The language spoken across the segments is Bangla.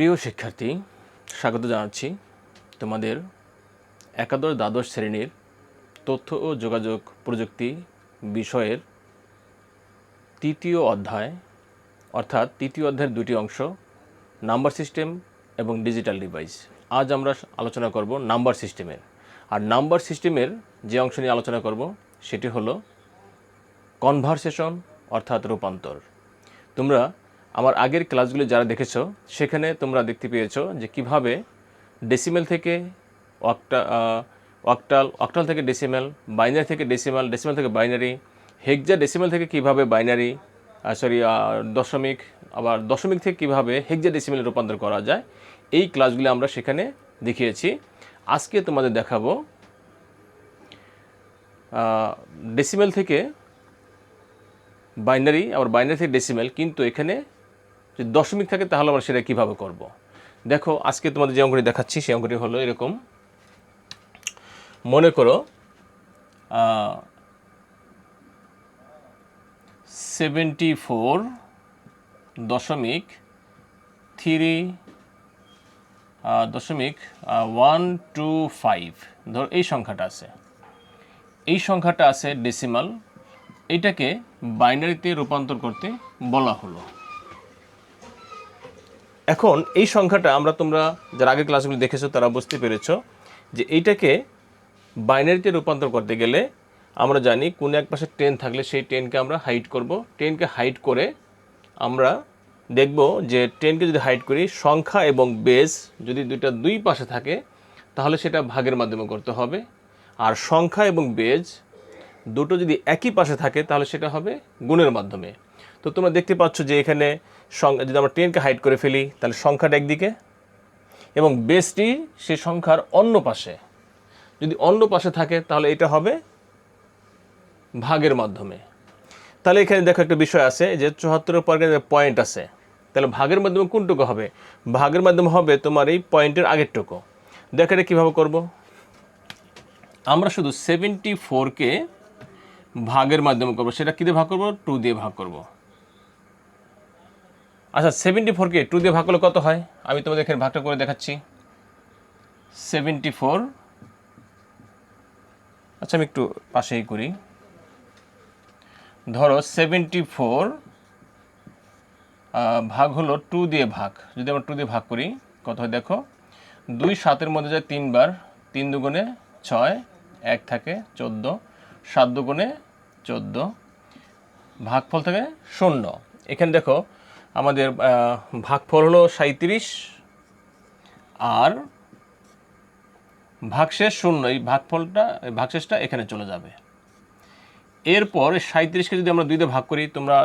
প্রিয় শিক্ষার্থী, স্বাগত জানাচ্ছি তোমাদের একাদশ দ্বাদশ শ্রেণীর তথ্য ও যোগাযোগ প্রযুক্তি বিষয়ের তৃতীয় অধ্যায়, অর্থাৎ তৃতীয় অধ্যায়ের দুটি অংশ, নাম্বার সিস্টেম এবং ডিজিটাল ডিভাইস। আজ আমরা আলোচনা করব নাম্বার সিস্টেমের। আর নাম্বার সিস্টেমের যে অংশ নিয়ে আলোচনা করব সেটি হলো কনভারসেশন, অর্থাৎ রূপান্তর। তোমরা আমার আগের ক্লাসগুলি যারা দেখেছো সেখানে তোমরা দেখতে পেয়েছো যে কিভাবে ডেসিমেল থেকে অক্টাল থেকে ডেসিমেল, বাইনারি থেকে ডেসিমেল, ডেসিমেল থেকে বাইনারি, হেক্সা ডেসিমেল থেকে কিভাবে বাইনারি দশমিক, আবার দশমিক থেকে কিভাবে হেক্সা ডেসিমেলে রূপান্তর করা যায়, এই ক্লাসগুলি আমরা সেখানে দেখিয়েছি। আজকে তোমাদের দেখাবো ডেসিমেল থেকে বাইনারি, আবার বাইনারি থেকে ডেসিমেল, কিন্তু এখানে যদি দশমিক থাকে তাহলে আমরা সেটা কীভাবে করব। দেখো, আজকে তোমাদের যে অঙ্কটি দেখাচ্ছি সেই অঙ্কটি হলো এরকম। মনে করো 74.125, ধর এই সংখ্যাটা আছে, ডেসিমাল। এইটাকে বাইনারিতে রূপান্তর করতে বলা হলো। এখন এই সংখ্যাটা তোমরা যারা আগের ক্লাসগুলো দেখেছো তারা বুঝতে পেরেছো যে এইটাকে বাইনারিতে রূপান্তর করতে গেলে আমরা জানি কোনো এক পাশে 10 থাকলে সেই 10কে আমরা হাইড করব। 10কে হাইড করে আমরা দেখব যে 10কে যদি হাইড করি, সংখ্যা এবং বেস যদি দুই পাশে থাকে তাহলে সেটা ভাগের মাধ্যমে করতে হবে। আর সংখ্যা এবং বেজ দুটো যদি একই পাশে থাকে তাহলে সেটা হবে গুণের মাধ্যমে। তো তোমরা দেখতে পাচ্ছ যে এখানে যদি আমরা 10কে হাইড করে ফেলি তাহলে সংখ্যাটা একদিকে এবং বেসটি সেই সংখ্যার অন্য পাশে, যদি অন্য পাশে থাকে তাহলে এটা হবে ভাগের মাধ্যমে। তাহলে এখানে দেখো একটা বিষয় আছে যে 74-এর পর পয়েন্ট আছে, তাহলে ভাগের মাধ্যমে কোনটুকু হবে? ভাগের মাধ্যমে হবে তোমার এই পয়েন্টের আগেরটুকু। দেখো এটা কীভাবে করব। আমরা শুধু 74কে ভাগের মাধ্যমে করব। সেটা কী দিয়ে ভাগ করব? 2 দিয়ে ভাগ করব। আচ্ছা, 74কে 2 দিয়ে ভাগ করলে কত হয়? আমি তোমাদের এখানে ভাগটা করে দেখাচ্ছি। 74, আচ্ছা আমি একটু পাশেই করি। ধরো 74 ভাগ হলো 2 দিয়ে ভাগ। যদি আমরা 2 দিয়ে ভাগ করি কত হয় দেখো, 2 7-এর মধ্যে যায় 3 বার, 3 দুগুণে 6, 1 থাকে 14, 7 দুগুণে 14, ভাগফল থাকে 0। এখানে দেখো আমাদের ভাগফল হলো 37 আর ভাগশেষ 0। এই ভাগশেষটা এখানে চলে যাবে। এরপর 37কে যদি আমরা 2 দিয়ে ভাগ করি, তোমরা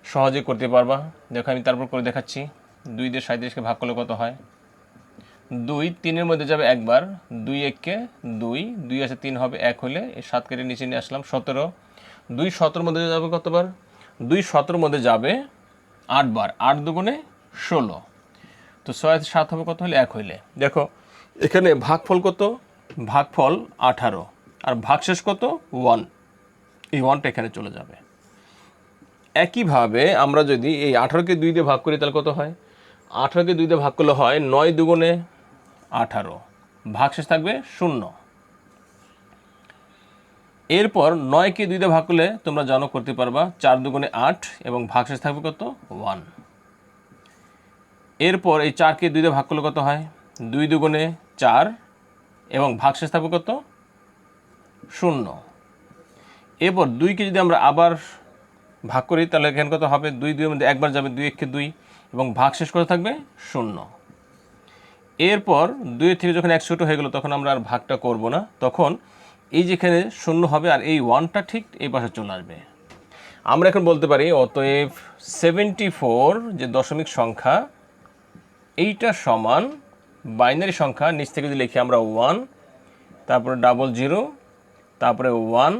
সহজে করতে পারবা। দেখো আমি তারপর করে দেখাচ্ছি। 2 দিয়ে 37কে ভাগ করলে কত হয়? 2 3-এর মধ্যে যাবে একবার, 2 1-কে 2, 2 আছে 3 হবে 1 হলে এই 7 কেটে নিচে নিয়ে আসলাম। 17, 2 17-এর মধ্যে যাবে কতবার? 2 17-এর মধ্যে যাবে 8 বার, 8 দুগুণে 16, তো 6 7 হবে কত হলে 1 হইলে। দেখো এখানে ভাগফল কত? ভাগফল 18 আর ভাগশেষ কত? 1। এই 1টা এখানে চলে যাবে। একইভাবে আমরা যদি এই 18কে 2 দিয়ে ভাগ করি তাহলে কত হয়? 18কে 2 দিয়ে ভাগ করলে হয় 9 দুগুণে 18, ভাগশেষ থাকবে 0। এরপর 9কে 2 দিয়ে ভাগ করলে তোমরা জানো করতে পারবা, 4 দুগুণে 8 এবং ভাগশেষ থাকবে কত? 1। এরপর এই 4কে 2 দিয়ে ভাগ করলে কত হয়? 2 দুগুণে 4 এবং ভাগশেষ থাকবে কত? 0। এরপর 2কে যদি আমরা আবার ভাগ করি তাহলে এখানে কত হবে? 2 2-এর মধ্যে একবার যাবে, 2 1-কে 2 এবং ভাগশেষ কত থাকবে? 0। এরপর 2 থেকে যখন 1 ছোটো হয়ে গেল তখন আমরা আর ভাগটা করব না, তখন এই যেখানে 0 হবে আর এই 1টা ঠিক এই পাশে চলে আসবে। আমরা এখন বলতে পারি অতএব 74 যে দশমিক সংখ্যা, এইটা সমান বাইনারি সংখ্যা। নিচ থেকে যদি লিখি আমরা 1, তারপরে 00, তারপরে 1,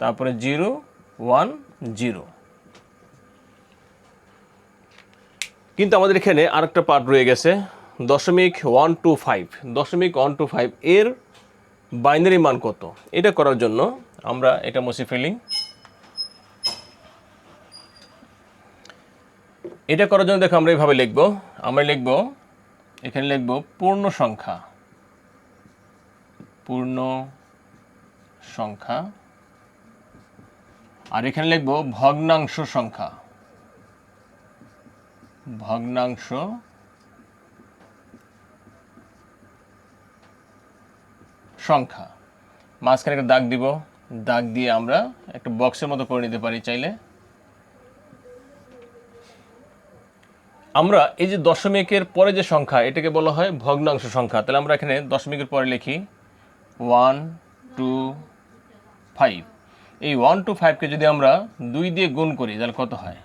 তারপরে 0 1 0। কিন্তু আমাদের এখানে আরেকটা পার্ট রয়ে গেছে, দশমিক 125। দশমিক 125 এর বাইনারি মান কত? এটা করার জন্য আমরা এটা মুছে ফেলি। এটা করার জন্য দেখো আমরা এইভাবে লিখব। আমরা লিখব এখানে লিখব পূর্ণ সংখ্যা, পূর্ণ সংখ্যা, আর এখানে লিখব ভগ্নাংশ সংখ্যা, ভগ্নাংশ সংখ্যা। মাঝখানে একটা দাগ দিব, দাগ দিয়ে আমরা একটা বক্সের মতো করে নিতে পারি চাইলে। আমরা এই যে দশমিকের পরে যে সংখ্যা এটাকে বলা হয় ভগ্নাংশ সংখ্যা। তাহলে আমরা এখানে দশমিকের পরে লিখি 1 2 5। এই 1 2 5কে যদি আমরা 2 দিয়ে গুণ করি তাহলে কত হয়?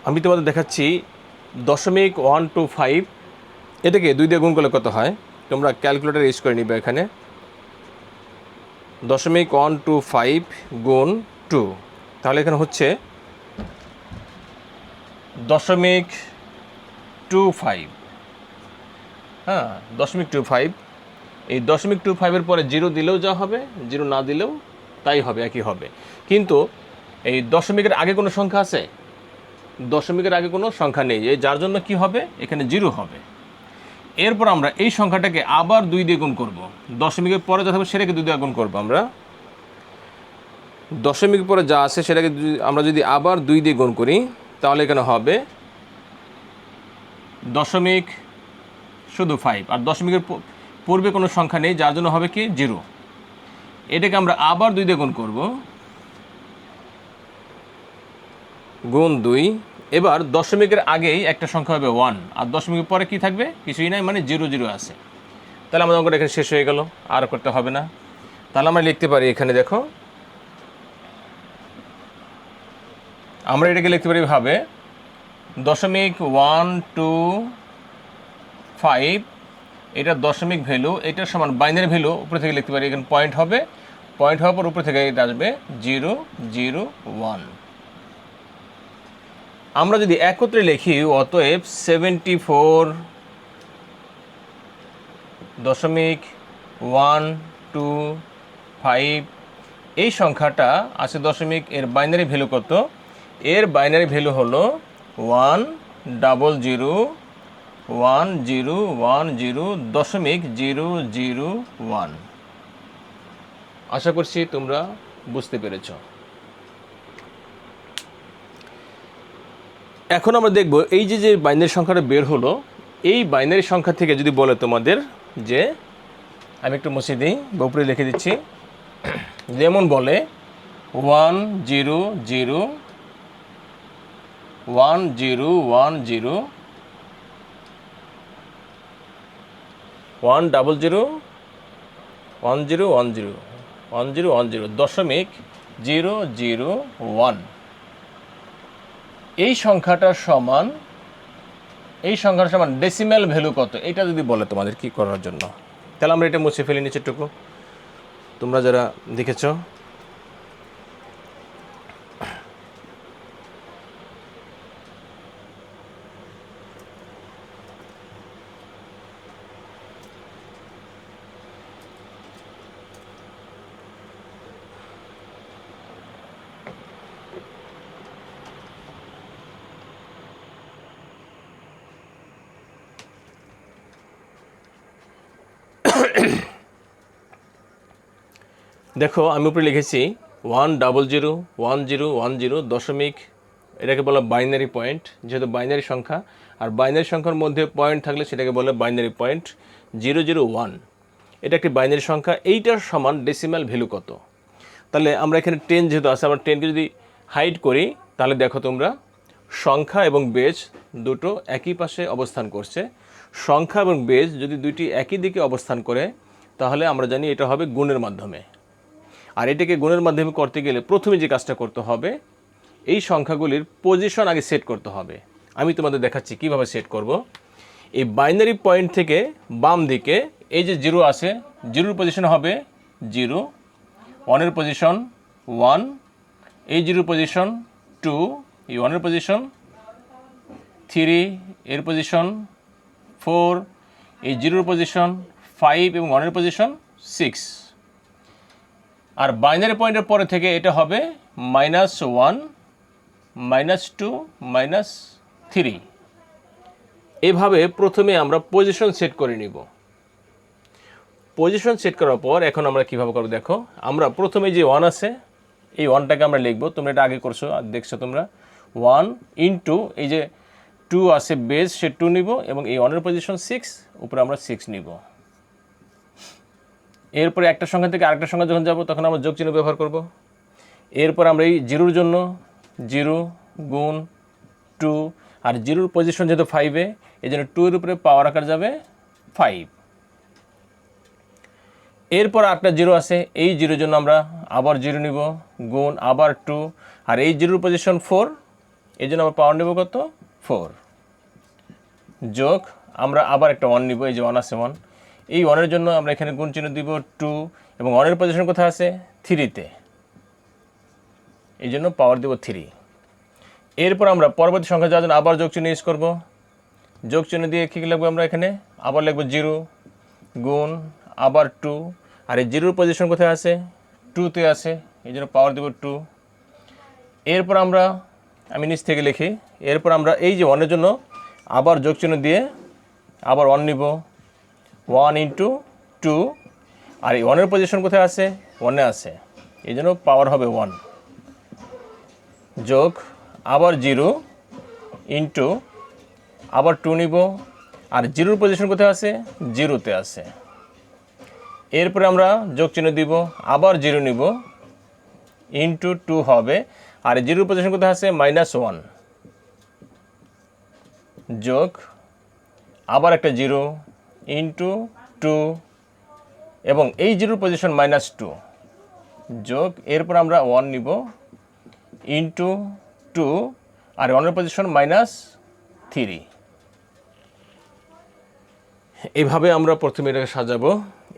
আমি তোমাদের দেখাচ্ছি 0.125 এটাকে 2 দিয়ে গুণ করলে কত হয়। তোমরা ক্যালকুলেটর ইউজ করে নিবে। এখানে 0.125 গুণ 2, তাহলে এখানে হচ্ছে 0.25। হ্যাঁ, 0.25। এই 0.25-এর পরে 0 দিলেও যা হবে, 0 না দিলেও তাই হবে, একই হবে। কিন্তু এই দশমিকের আগে কোনো সংখ্যা আছে? দশমিকের আগে কোনো সংখ্যা নেই, যার জন্য কি হবে, এখানে 0 হবে। এরপর আমরা এই সংখ্যাটাকে আবার 2 দিয়ে গুণ করব। দশমিকের পরে যা থাকবে সেটাকে 2 দিয়ে গুণ করব। আমরা দশমিকের পরে যা আছে সেটাকে আমরা যদি আবার 2 দিয়ে গুণ করি তাহলে এখানে হবে দশমিক শুধু 5, আর দশমিকের পূর্বে কোনো সংখ্যা নেই, যার জন্য হবে কি 0। এটাকে আমরা আবার 2 দিয়ে গুণ করব, গুণ 2। এবার দশমিকের আগেই একটা সংখ্যা হবে 1, আর দশমিকের পরে কি থাকবে, কিছুই নাই, মানে 0 0 আছে। তাহলে আমাদের অঙ্কটা এখানে শেষ হয়ে গেল, আর করতে হবে না। তাহলে আমরা লিখতে পারি, এখানে দেখো আমরা এটাকে লিখতে পারি ভাবে 0.125, এটা দশমিক ভ্যালু, এটার সমান বাইনারি ভ্যালু উপরে থেকে লিখতে পারি। এখানে পয়েন্ট হবে, পয়েন্ট হওয়ার পর উপরে থেকে এটা আসবে 0 0 1। আমরা যদি একত্রে লিখি, অতএব 74.125 এই সংখ্যাটা আছে দশমিক। এর বাইনারি ভ্যালু কত? এর বাইনারি ভ্যালু হলো 1001010.001। আশা করছি তোমরা বুঝতে পেরেছ। এখন আমরা দেখব এই যে বাইনারি সংখ্যাটা বের হলো, এই বাইনারি সংখ্যা থেকে যদি বলে তোমাদের যে, আমি একটু মুছে দিই বা উপরে লিখে দিচ্ছি, যেমন বলে 100101010 1001010.001। এই সংখ্যাটার সমান ডেসিমাল ভ্যালু কত, এটা যদি বলে তোমাদের কি করার জন্য, তাহলে আমরা এটা মুছে ফেলি নিচেরটুকু, তোমরা যারা দেখেছো। দেখো আমি উপরে লিখেছি 1001010 দশমিক, এটাকে বলা বাইনারি পয়েন্ট, যেহেতু বাইনারি সংখ্যা, আর বাইনারি সংখ্যার মধ্যে পয়েন্ট থাকলে সেটাকে বলে বাইনারি পয়েন্ট 001। এটা একটি বাইনারি সংখ্যা, এইটার সমান ডেসিমাল ভ্যালু কত। তাহলে আমরা এখানে 10 যেহেতু আছে, আমরা 10কে যদি হাইড করি তাহলে দেখো তোমরা সংখ্যা এবং বেজ দুটো একই পাশে অবস্থান করছে। সংখ্যা এবং বেজ যদি দুইটি একই দিকে অবস্থান করে তাহলে আমরা জানি এটা হবে গুণের মাধ্যমে। আর এটাকে গুণের মাধ্যমে করতে গেলে প্রথমে যে কাজটা করতে হবে, এই সংখ্যাগুলির পজিশন আগে সেট করতে হবে। আমি তোমাদের দেখাচ্ছি কিভাবে সেট করব। এই বাইনারি পয়েন্ট থেকে বাম দিকে এই যে 0 আছে, 0-এর পজিশন হবে 0, 1-এর পজিশন 1, এই 0-এর পজিশন 2, এই 1-এর পজিশন 3, এর পজিশন 4, এই 0-এর পজিশন 5 এবং 1-এর পজিশন 6। আর বাইনারি পয়েন্টের পরে থেকে এটা হবে -1, -2, -3। এভাবে প্রথমে আমরা পজিশন সেট করে নিব। পজিশন সেট করার পর এখন আমরা কীভাবে করব দেখো, আমরা প্রথমে যে 1 আছে এই 1টাকে আমরা লিখব। তোমরা এটা আগে করছো আর দেখছো তোমরা 1 ইন্টু এই যে 2 আছে বেস, সে 2 নিব এবং এই 1-এর পজিশন 6, উপরে আমরা 6 নিব। এরপরে একটা সংখ্যা থেকে আরেকটা সংখ্যা যখন যাব তখন আমরা যোগ চিহ্ন ব্যবহার করব। এরপর আমরা এই 0-র জন্য 0 গুণ 2, আর 0-র পজিশন যেহেতু 5-এ এই জন্য 2-এর উপরে পাওয়ার আকার যাবে 5। এরপর একটা 0 আছে, এই 0-র জন্য আমরা আবার 0 নিব, গুণ আবার 2, আর এই 0-র পজিশন 4, এই জন্য আমরা পাওয়ার নেব কত 4, যোগ আমরা আবার একটা 1 নিব, এই যে 1 আছে 1, এই 1-এর জন্য আমরা এখানে গুণ চিহ্ন দিব 2 এবং 1-এর পজিশন কোথায় আছে 3-তে, এই জন্য পাওয়ার দেব 3। এরপর আমরা পরবর্তী সংখ্যা যাওয়ার জন্য আবার যোগ চিহ্ন ইউজ করব। যোগ চিহ্ন দিয়ে কী লিখবো আমরা এখানে আবার লিখব 0 গুণ আবার 2, আর এই 0-র পজিশন কোথায় আছে 2-তে আছে, এই জন্য পাওয়ার দেব 2। এরপর আমি নিচ থেকে লিখি, এরপর আমরা এই যে 1-এর জন্য আবার যোগ চিহ্ন দিয়ে আবার 1 নিব, 1 ইন্টু 2, আর এই 1-এর পজিশন কোথায় আছে 1-এ আছে, এই জন্য পাওয়ার হবে 1, যোগ আবার 0 ইন্টু আবার 2 নিব, আর 0-র পজিশন কোথায় আছে 0-তে আছে। এরপরে আমরা যোগ চিহ্ন দিব, আবার 0 নিব, ইন্টু 2 হবে, আর 0-র পজিশন কোথায় আছে -1, যোগ আবার একটা 0 ইন্টু 2 এবং এই 0-র পজিশন -2, যোগ এরপর আমরা 1 নিব ইন্টু 2, আর 1-এর পজিশন -3। এইভাবে আমরা প্রথমে এটাকে সাজাবো।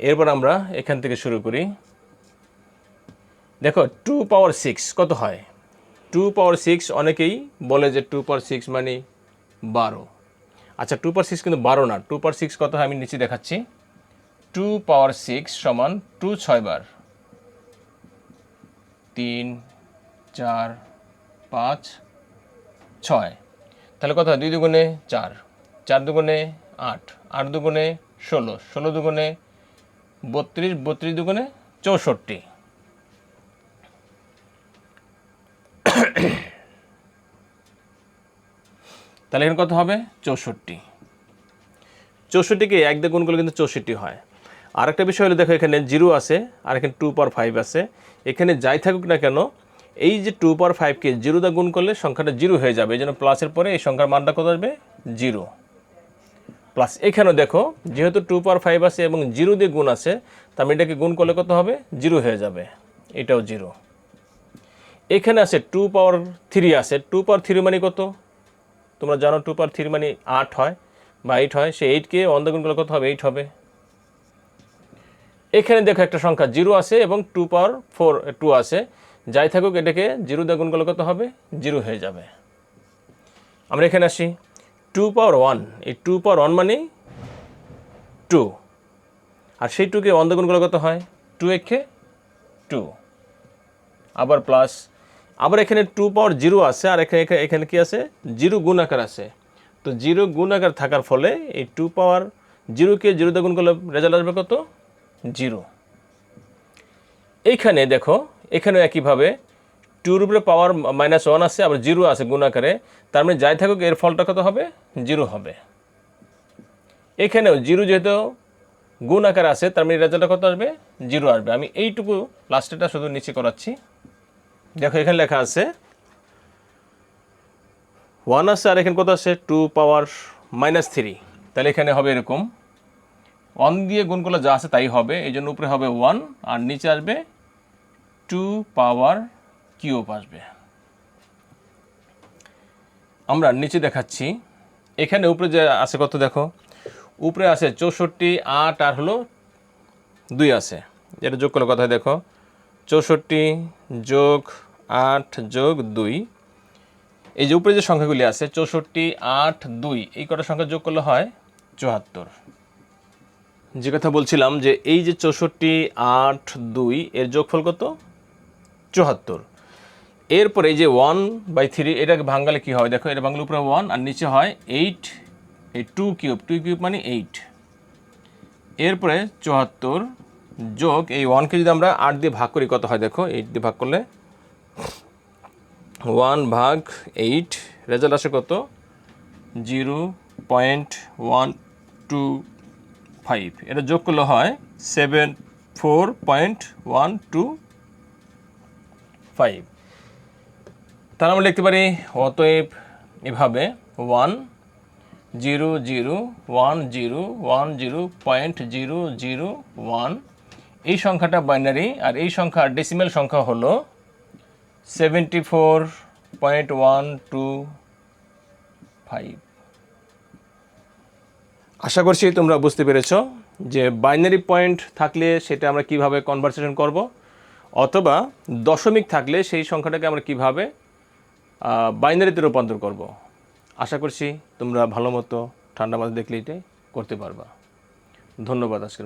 এরপর আমরা এখান থেকে শুরু করি। দেখো 2 পাওয়ার 6 কত হয়, 2 পাওয়ার 6 অনেকেই বলে যে 2 পাওয়ার 6 মানে 12। আচ্ছা 2 পাওয়ার 6 কিন্তু 12 না, 2 পাওয়ার 6 কত হয় আমি নিচে দেখাচ্ছি। 2 পাওয়ার 6 সমান 2 6 বার, 3 4 5 6, তাহলে কত হয় 2 দুগুণে 4, 4 দুগুণে 8, 8 দুগুণে 16, 16 দুগুণে 32, 32 দুগুণে 64। তাহলে এখানে কত হবে 64। 64কে 1 দিয়ে গুণ করলে কিন্তু 64 হয়। আরেকটা বিষয় হলো দেখো এখানে 0 আছে আর এখানে 2 পাওয়ার 5 আছে, এখানে যাই থাকুক না কেন এই যে 2 পাওয়ার 5কে 0 দিয়ে গুণ করলে সংখ্যাটা 0 হয়ে যাবে, এই জন্য প্লাসের পরে এই সংখ্যার মানটা কত আসবে 0 প্লাস। এখানেও দেখো যেহেতু 2 পাওয়ার 5 আছে এবং 0 দিয়ে গুণ আছে, তার মানে এটাকে গুণ করলে কত হবে 0 হয়ে যাবে, এটাও 0। এখানে আছে 2 পাওয়ার 3 আছে, 2 পাওয়ার 3 মানে কত তোমরা জানো, 2 পাওয়ার 3 মানে 8 হয় বা 8 হয়, সে 8কে 1 দিয়ে গুণ করলে কত হবে 8 হবে। এখানে দেখো একটা সংখ্যা 0 আছে এবং 2 পাওয়ার 2 আছে, যাই থাকুক এটাকে 0 দিয়ে গুণ করলে কত হবে 0 হয়ে যাবে। আমরা এখানে আসি 2 পাওয়ার 1, এই 2 পাওয়ার 1 মানে 2, আর সেই 2কে 1 দিয়ে গুণ করলে কত হয় 2 একে 2, আবার প্লাস, আবার এখানে 2 পাওয়ার 0 আছে আর এখানে কি আছে 0 গুণ আকার আছে, তো 0 গুণ আকার থাকার ফলে এই 2 পাওয়ার 0কে 0 দিয়ে গুণ করলে রেজাল্ট আসবে কত 0। এইখানে দেখো এখানেও একইভাবে 2-র উপরে পাওয়ার -1 আছে, আবার 0 আছে গুণ আকারে, তার মানে যাই থাকুক এর ফলটা কত হবে 0 হবে। এখানেও 0 যেহেতু গুণ আকার আছে, তার মানে রেজাল্টটা কত আসবে 0 আসবে। আমি এইটুকু লাস্টেটা শুধু নিচে করাচ্ছি। দেখো এখানে লেখা আছে 1 আছে আর এখানে কত আছে 2 পাওয়ার -3, তাহলে এখানে হবে এরকম 1 দিয়ে গুণ করলে যা আছে তাই হবে, এই জন্য উপরে হবে 1 আর নিচে আসবে 2 পাওয়ার কিউব আসবে। আমরা নিচে দেখাচ্ছি এখানে উপরে যে আছে কত দেখো, উপরে আছে 64, 8 আর হলো 2 আছে, যেটা যোগ করলে কথা দেখো 64 যোগ 8 যোগ 2, এই যে উপরে যে সংখ্যাগুলি আছে 64, 8, 2, এই কটা সংখ্যা যোগ করলে হয় 74। যে কথা বলছিলাম যে এই যে 64, 8, 2 এর যোগফল কত 74। এরপরে এই যে 1/3 এটাকে ভাঙালে কি হয় দেখো, এটা ভাঙলে উপরে 1 আর নিচে হয় 8, এই 2 কিউব মানে 8, এরপরে 74 যোগ এই 1কে যদি আমরা 8 দিয়ে ভাগ করি কত হয় দেখো, 8 দিয়ে ভাগ করলে 1/8, রেজাল্ট আসে কত 0.125, এটা যোগ করলে হয় 74.125। তাহলে আমরা লিখতে পারি অতএব এভাবে 1001010.001, এই সংখ্যাটা বাইনারি আর এই সংখ্যা ডেসিমেল সংখ্যা হলো 74.125। আশা করছি তোমরা বুঝতে পেরেছো যে বাইনারি পয়েন্ট থাকলে সেটা আমরা কিভাবে কনভার্সেশন করব, অথবা দশমিক থাকলে সেই সংখ্যাটাকে আমরা কিভাবে বাইনারিতে রূপান্তর করব। আশা করছি তোমরা ভালো মতো ঠান্ডা মাথায় দেখলে এটাই করতে পারবা। ধন্যবাদ আজকে।